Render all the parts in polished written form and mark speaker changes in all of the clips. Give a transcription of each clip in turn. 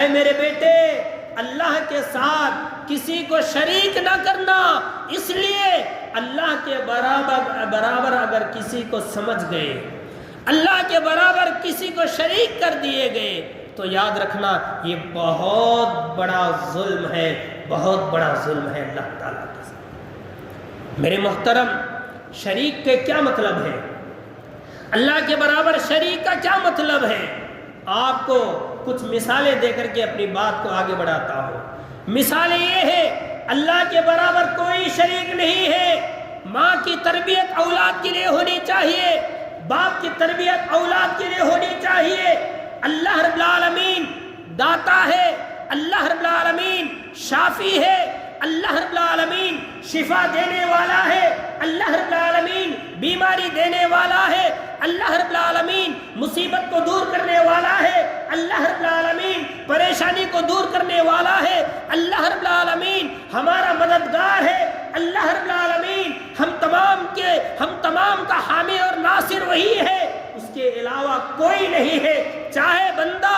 Speaker 1: اے میرے بیٹے اللہ کے ساتھ کسی کو شریک نہ کرنا، اس لیے اللہ کے برابر اگر کسی کو سمجھ گئے، اللہ کے برابر کسی کو شریک کر دیے گئے تو یاد رکھنا یہ بہت بڑا ظلم ہے، بہت بڑا ظلم ہے اللہ تعالیٰ کے ساتھ۔ میرے محترم، شریک کے کیا مطلب ہے؟ اللہ کے برابر شریک کا کیا مطلب ہے؟ آپ کو کچھ مثالیں دے کر کے اپنی بات کو آگے بڑھاتا ہوں۔ مثالیں یہ ہے، اللہ کے برابر کوئی شریک نہیں ہے۔ ماں کی تربیت اولاد کے لیے ہونی چاہیے، باپ کی تربیت اولاد کے لیے ہونی چاہیے۔ اللہ رب العالمین داتا ہے، اللہ رب العالمین شافی ہے، اللہ رب العالمین شفا دینے والا ہے، اللہ رب العالمین بیماری دینے والا ہے، اللہ رب العالمین مصیبت کو دور کرنے والا ہے، اللہ رب العالمین پریشانی کو دور کرنے والا ہے، اللہ رب العالمین ہمارا مددگار ہے، اللہ رب العالمین ہم تمام کا حامی اور ناصر وہی ہے، اس کے علاوہ کوئی نہیں ہے۔ چاہے بندہ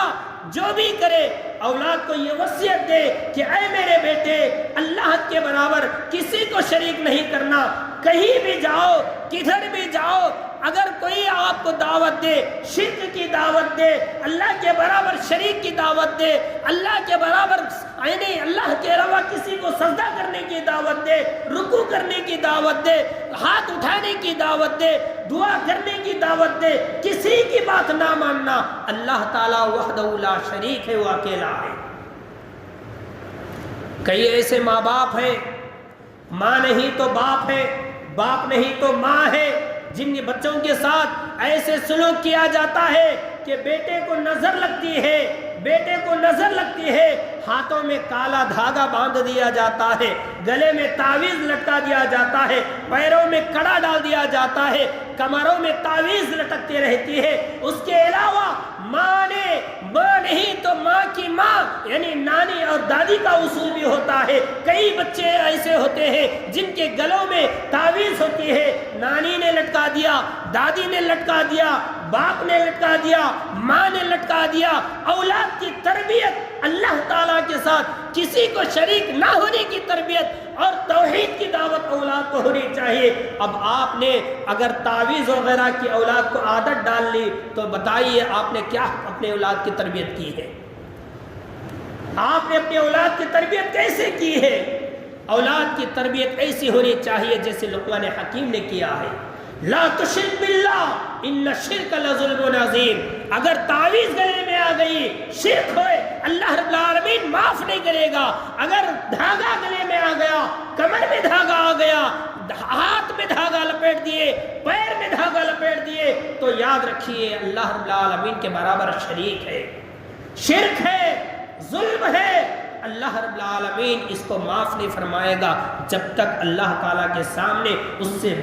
Speaker 1: جو بھی کرے، اولاد کو یہ وصیت دے کہ اے میرے بیٹے اللہ کے برابر کسی کو شریک نہیں کرنا۔ کہیں بھی جاؤ، کدھر بھی جاؤ، اگر کوئی آپ کو دعوت دے، شرک کی دعوت دے، اللہ کے برابر شریک کی دعوت دے، اللہ کے برابر یعنی اللہ کے علاوہ کسی کو سجدہ کرنے کی دعوت دے، رکوع کرنے کی دعوت دے، ہاتھ اٹھانے کی دعوت دے، دعا کرنے کی دعوت دے، کسی کی بات نہ ماننا۔ اللہ تعالیٰ وحدہ لا شریک ہے، وہ اکیلا ہے۔ کئی ایسے ماں باپ ہیں، ماں نہیں تو باپ ہے، باپ نہیں تو ماں ہے، جن بچوں کے ساتھ ایسے سلوک کیا جاتا ہے کہ بیٹے کو نظر لگتی ہے، بیٹے کو نظر لگتی ہے، ہاتھوں میں کالا دھاگا باندھ دیا جاتا ہے، گلے میں تعویذ لٹکا دیا جاتا ہے، پیروں میں کڑا ڈال دیا جاتا ہے، کمروں میں تعویذ لٹکتی رہتی ہے۔ اس کے علاوہ ماں نہیں تو ماں کی ماں یعنی نانی اور دادی کا اصول بھی ہوتا ہے۔ کئی بچے ایسے ہوتے ہیں جن کے گلوں میں تعویذ ہوتی ہے، نانی نے لٹکا دیا، دادی نے لٹکا دیا، باپ نے لٹکا دیا، ماں نے لٹکا دیا۔ اولاد کی تربیت اللہ تعالیٰ کے ساتھ کسی کو شریک نہ ہونے کی تربیت اور توحید کی دعوت اولاد کو ہونی چاہیے۔ اب آپ نے اگر تعویذ وغیرہ کی اولاد کو عادت ڈال لی تو بتائیے آپ نے کیا اپنے اولاد کی تربیت کی ہے؟ آپ نے اپنی اولاد کی تربیت کیسے کی ہے؟ اولاد کی تربیت ایسی ہونی چاہیے جیسے لقمان حکیم نے کیا ہے، لا تشرک باللہ ان الشرک لظلم عظیم۔ اگر تعویذ گلے میں آ گئی، شرک ہوئے، اللہ رب العالمین معاف نہیں کرے گا۔ اگر دھاگا گلے میں آ گیا، کمر میں دھاگا آ گیا، ہاتھ میں دھاگا لپیٹ دیے، پیر میں دھاگا لپیٹ دیے، تو یاد رکھیے اللہ رب العالمین کے برابر شریک ہے، شرک ہے، ظلم ہے۔ اللہ رب العالمین اس کو معاف نہیں فرمائے گا جب تک اللہ تعالیٰ کے سامنے اس سے